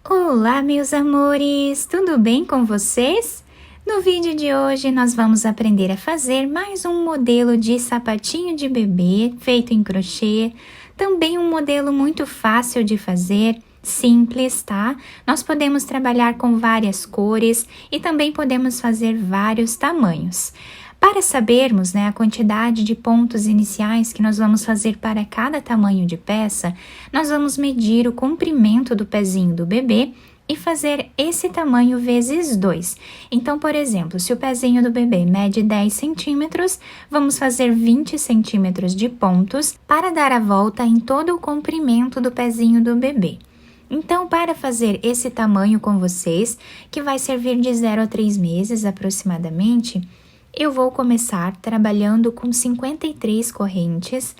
Olá, meus amores! Tudo bem com vocês? No vídeo de hoje, nós vamos aprender a fazer mais um modelo de sapatinho de bebê feito em crochê. Também um modelo muito fácil de fazer, simples, tá? Nós podemos trabalhar com várias cores e também podemos fazer vários tamanhos. Para sabermos, a quantidade de pontos iniciais que nós vamos fazer para cada tamanho de peça, nós vamos medir o comprimento do pezinho do bebê e fazer esse tamanho vezes 2. Então, por exemplo, se o pezinho do bebê mede 10 centímetros, vamos fazer 20 centímetros de pontos para dar a volta em todo o comprimento do pezinho do bebê. Então, para fazer esse tamanho com vocês, que vai servir de 0 a 3 meses aproximadamente, eu vou começar trabalhando com 53 correntes,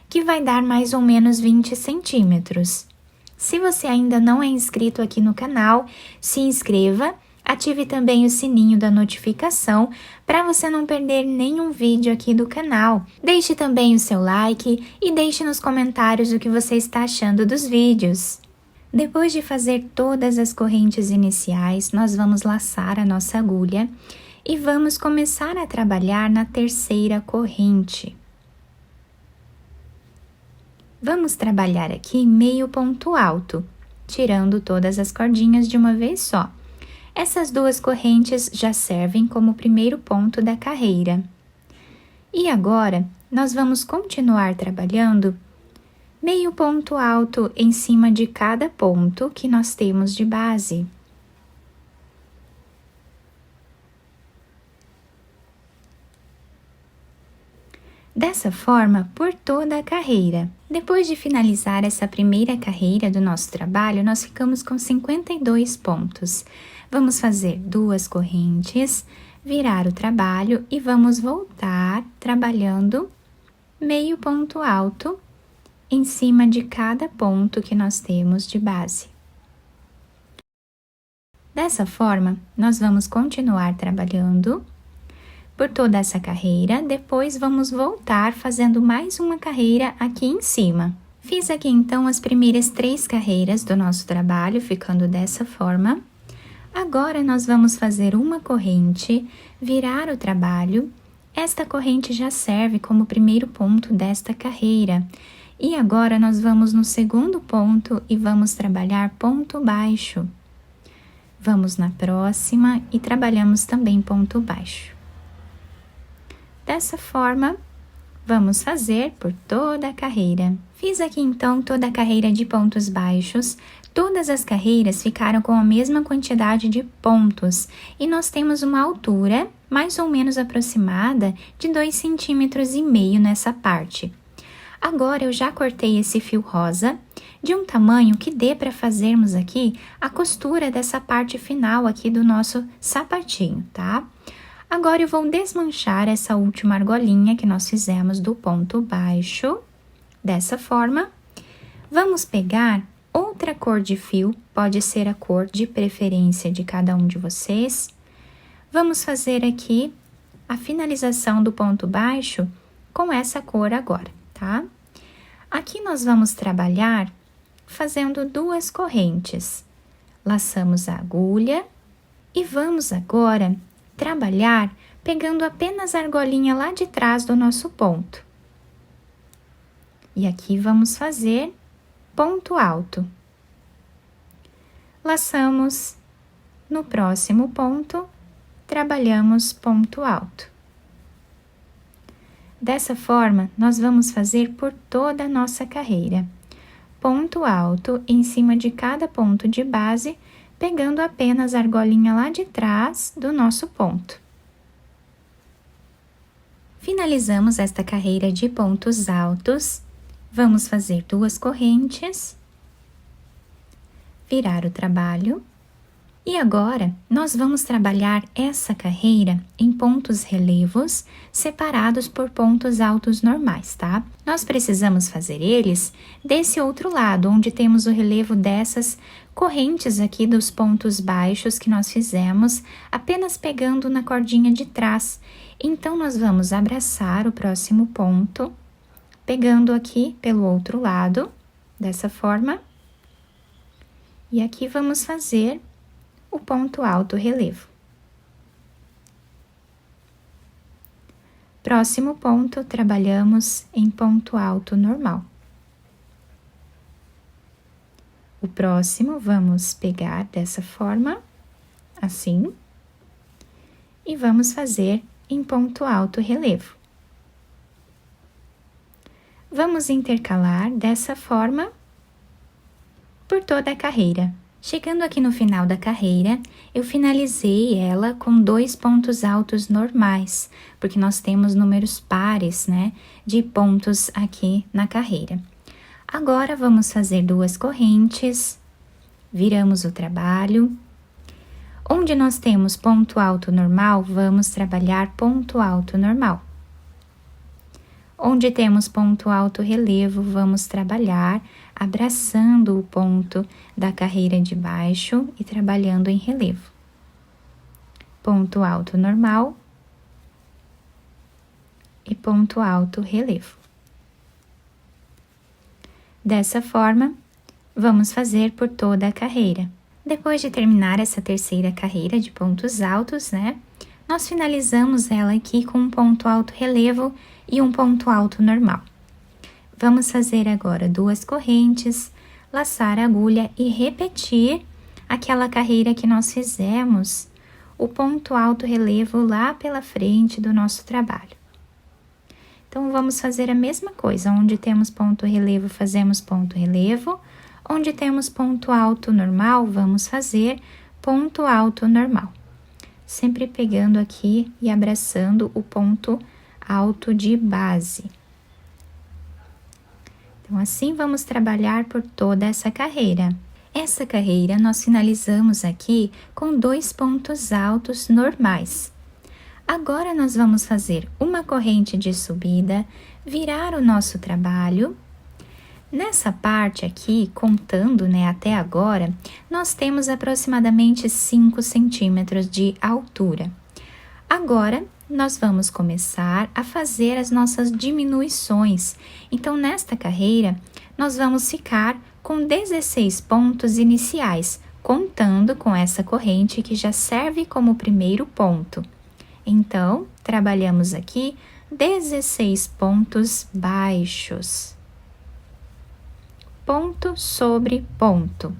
que vai dar mais ou menos 20 centímetros. Se você ainda não é inscrito aqui no canal, se inscreva, ative também o sininho da notificação para você não perder nenhum vídeo aqui do canal. Deixe também o seu like e deixe nos comentários o que você está achando dos vídeos. Depois de fazer todas as correntes iniciais, nós vamos laçar a nossa agulha e vamos começar a trabalhar na terceira corrente. Vamos trabalhar aqui meio ponto alto, tirando todas as cordinhas de uma vez só. Essas duas correntes já servem como primeiro ponto da carreira. E agora, nós vamos continuar trabalhando meio ponto alto em cima de cada ponto que nós temos de base. Dessa forma, por toda a carreira. Depois de finalizar essa primeira carreira do nosso trabalho, nós ficamos com 52 pontos. Vamos fazer duas correntes, virar o trabalho e vamos voltar trabalhando meio ponto alto em cima de cada ponto que nós temos de base. Dessa forma, nós vamos continuar trabalhando por toda essa carreira, depois vamos voltar fazendo mais uma carreira aqui em cima. Fiz aqui então as primeiras 3 carreiras do nosso trabalho, ficando dessa forma. Agora, nós vamos fazer uma corrente, virar o trabalho. Esta corrente já serve como primeiro ponto desta carreira. E agora, nós vamos no segundo ponto e vamos trabalhar ponto baixo. Vamos na próxima e trabalhamos também ponto baixo. Dessa forma, vamos fazer por toda a carreira. Fiz aqui então toda a carreira de pontos baixos. Todas as carreiras ficaram com a mesma quantidade de pontos e nós temos uma altura mais ou menos aproximada de 2,5 centímetros nessa parte. Agora, eu já cortei esse fio rosa de um tamanho que dê para fazermos aqui a costura dessa parte final aqui do nosso sapatinho, tá? Agora, eu vou desmanchar essa última argolinha que nós fizemos do ponto baixo, dessa forma. Vamos pegar outra cor de fio, pode ser a cor de preferência de cada um de vocês. Vamos fazer aqui a finalização do ponto baixo com essa cor agora, tá? Aqui nós vamos trabalhar fazendo duas correntes. Laçamos a agulha e vamos agora trabalhar pegando apenas a argolinha lá de trás do nosso ponto. E aqui vamos fazer ponto alto. Laçamos no próximo ponto, trabalhamos ponto alto. Dessa forma, nós vamos fazer por toda a nossa carreira. Ponto alto em cima de cada ponto de base, pegando apenas a argolinha lá de trás do nosso ponto. Finalizamos esta carreira de pontos altos. Vamos fazer duas correntes, virar o trabalho. E agora, nós vamos trabalhar essa carreira em pontos relevos separados por pontos altos normais, tá? Nós precisamos fazer eles desse outro lado, onde temos o relevo dessas correntes aqui dos pontos baixos que nós fizemos, apenas pegando na cordinha de trás. Então, nós vamos abraçar o próximo ponto, pegando aqui pelo outro lado, dessa forma. E aqui vamos fazer o ponto alto relevo. Próximo ponto, trabalhamos em ponto alto normal. O próximo, vamos pegar dessa forma, assim, e vamos fazer em ponto alto relevo. Vamos intercalar dessa forma por toda a carreira. Chegando aqui no final da carreira, eu finalizei ela com 2 pontos altos normais, porque nós temos números pares, né, de pontos aqui na carreira. Agora, vamos fazer 2 correntes, viramos o trabalho. Onde nós temos ponto alto normal, vamos trabalhar ponto alto normal. Onde temos ponto alto relevo, vamos trabalhar abraçando o ponto da carreira de baixo e trabalhando em relevo. Ponto alto normal e ponto alto relevo. Dessa forma, vamos fazer por toda a carreira. Depois de terminar essa terceira carreira de pontos altos, né? Nós finalizamos ela aqui com um ponto alto relevo e um ponto alto normal. Vamos fazer agora 2 correntes, laçar a agulha e repetir aquela carreira que nós fizemos, o ponto alto relevo lá pela frente do nosso trabalho. Então, vamos fazer a mesma coisa, onde temos ponto relevo, fazemos ponto relevo, onde temos ponto alto normal, vamos fazer ponto alto normal. Sempre pegando aqui e abraçando o ponto alto de base. Então, assim vamos trabalhar por toda essa carreira. Essa carreira nós finalizamos aqui com 2 pontos altos normais. Agora, nós vamos fazer uma corrente de subida, virar o nosso trabalho. Nessa parte aqui, contando, né, até agora, nós temos aproximadamente 5 centímetros de altura. Agora, nós vamos começar a fazer as nossas diminuições. Então, nesta carreira, nós vamos ficar com 16 pontos iniciais, contando com essa corrente que já serve como primeiro ponto. Então, trabalhamos aqui 16 pontos baixos. Ponto sobre ponto.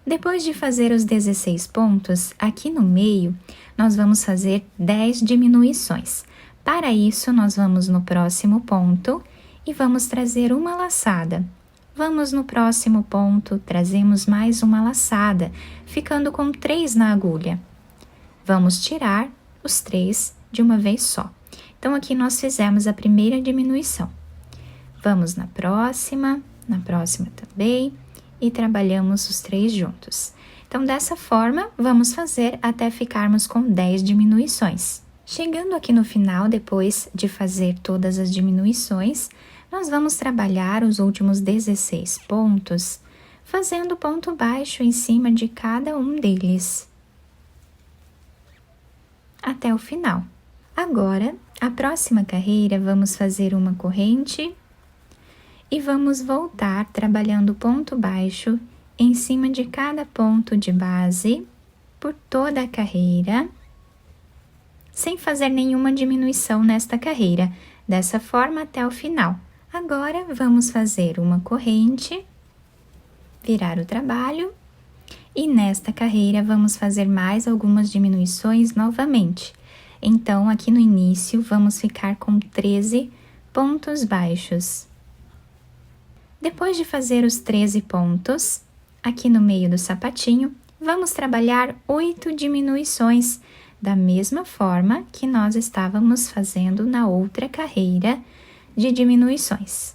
Depois de fazer os 16 pontos, aqui no meio, nós vamos fazer 10 diminuições. Para isso, nós vamos no próximo ponto e vamos trazer uma laçada. Vamos no próximo ponto, trazemos mais uma laçada, ficando com 3 na agulha. Vamos tirar os 3 de uma vez só. Então, aqui nós fizemos a primeira diminuição. Vamos na próxima também, e trabalhamos os 3 juntos. Então, dessa forma, vamos fazer até ficarmos com 10 diminuições. Chegando aqui no final, depois de fazer todas as diminuições, nós vamos trabalhar os últimos 16 pontos, fazendo ponto baixo em cima de cada um deles, até o final. Agora, a próxima carreira, vamos fazer uma corrente e vamos voltar trabalhando ponto baixo em cima de cada ponto de base por toda a carreira, sem fazer nenhuma diminuição nesta carreira, dessa forma até o final. Agora, vamos fazer uma corrente, virar o trabalho, e nesta carreira vamos fazer mais algumas diminuições novamente. Então, aqui no início, vamos ficar com 13 pontos baixos. Depois de fazer os 13 pontos, aqui no meio do sapatinho, vamos trabalhar 8 diminuições, da mesma forma que nós estávamos fazendo na outra carreira de diminuições.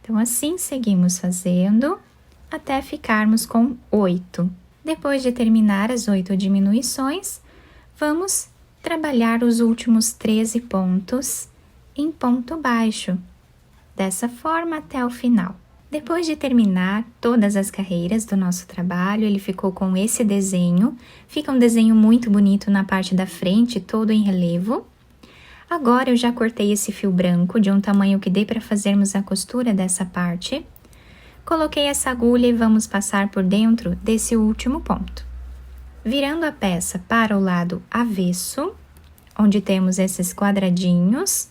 Então, assim seguimos fazendo até ficarmos com 8. Depois de terminar as 8 diminuições, vamos trabalhar os últimos 13 pontos em ponto baixo, dessa forma até o final. Depois de terminar todas as carreiras do nosso trabalho, ele ficou com esse desenho. Fica um desenho muito bonito na parte da frente, todo em relevo. Agora, eu já cortei esse fio branco de um tamanho que dê para fazermos a costura dessa parte. Coloquei essa agulha e vamos passar por dentro desse último ponto. Virando a peça para o lado avesso, onde temos esses quadradinhos,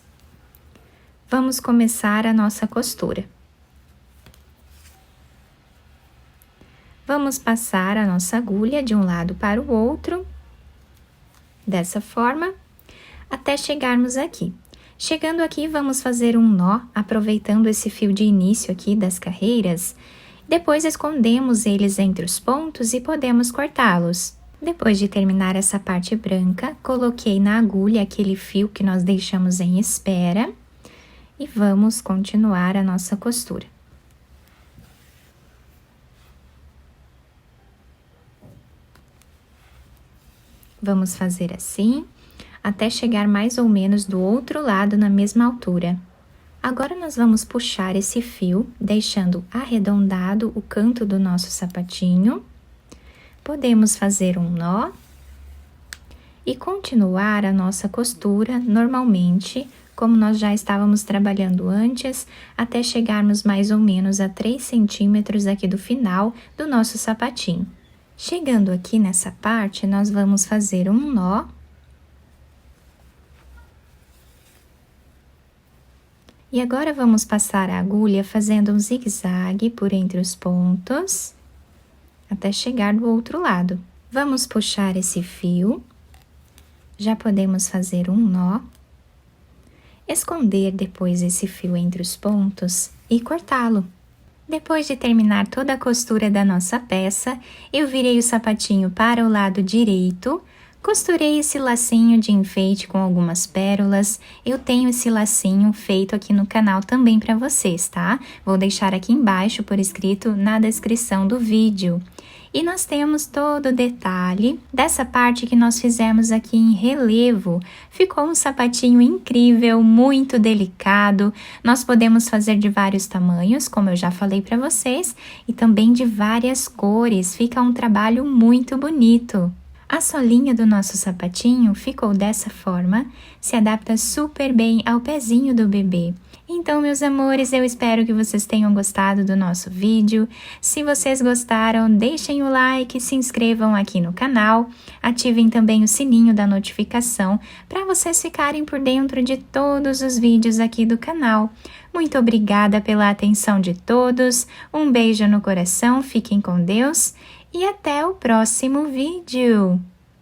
vamos começar a nossa costura. Vamos passar a nossa agulha de um lado para o outro, dessa forma, até chegarmos aqui. Chegando aqui, vamos fazer um nó, aproveitando esse fio de início aqui das carreiras. Depois, escondemos eles entre os pontos e podemos cortá-los. Depois de terminar essa parte branca, coloquei na agulha aquele fio que nós deixamos em espera e vamos continuar a nossa costura. Vamos fazer assim, até chegar mais ou menos do outro lado na mesma altura. Agora, nós vamos puxar esse fio, deixando arredondado o canto do nosso sapatinho. Podemos fazer um nó e continuar a nossa costura normalmente, como nós já estávamos trabalhando antes, até chegarmos mais ou menos a 3 centímetros aqui do final do nosso sapatinho. Chegando aqui nessa parte, nós vamos fazer um nó. E agora, vamos passar a agulha fazendo um zigue-zague por entre os pontos, até chegar do outro lado. Vamos puxar esse fio, já podemos fazer um nó, esconder depois esse fio entre os pontos e cortá-lo. Depois de terminar toda a costura da nossa peça, eu virei o sapatinho para o lado direito, costurei esse lacinho de enfeite com algumas pérolas. Eu tenho esse lacinho feito aqui no canal também para vocês, tá? Vou deixar aqui embaixo por escrito na descrição do vídeo. E nós temos todo o detalhe dessa parte que nós fizemos aqui em relevo. Ficou um sapatinho incrível, muito delicado. Nós podemos fazer de vários tamanhos, como eu já falei para vocês, e também de várias cores. Fica um trabalho muito bonito. A solinha do nosso sapatinho ficou dessa forma, se adapta super bem ao pezinho do bebê. Então, meus amores, eu espero que vocês tenham gostado do nosso vídeo. Se vocês gostaram, deixem o like, se inscrevam aqui no canal, ativem também o sininho da notificação para vocês ficarem por dentro de todos os vídeos aqui do canal. Muito obrigada pela atenção de todos, um beijo no coração, fiquem com Deus e até o próximo vídeo!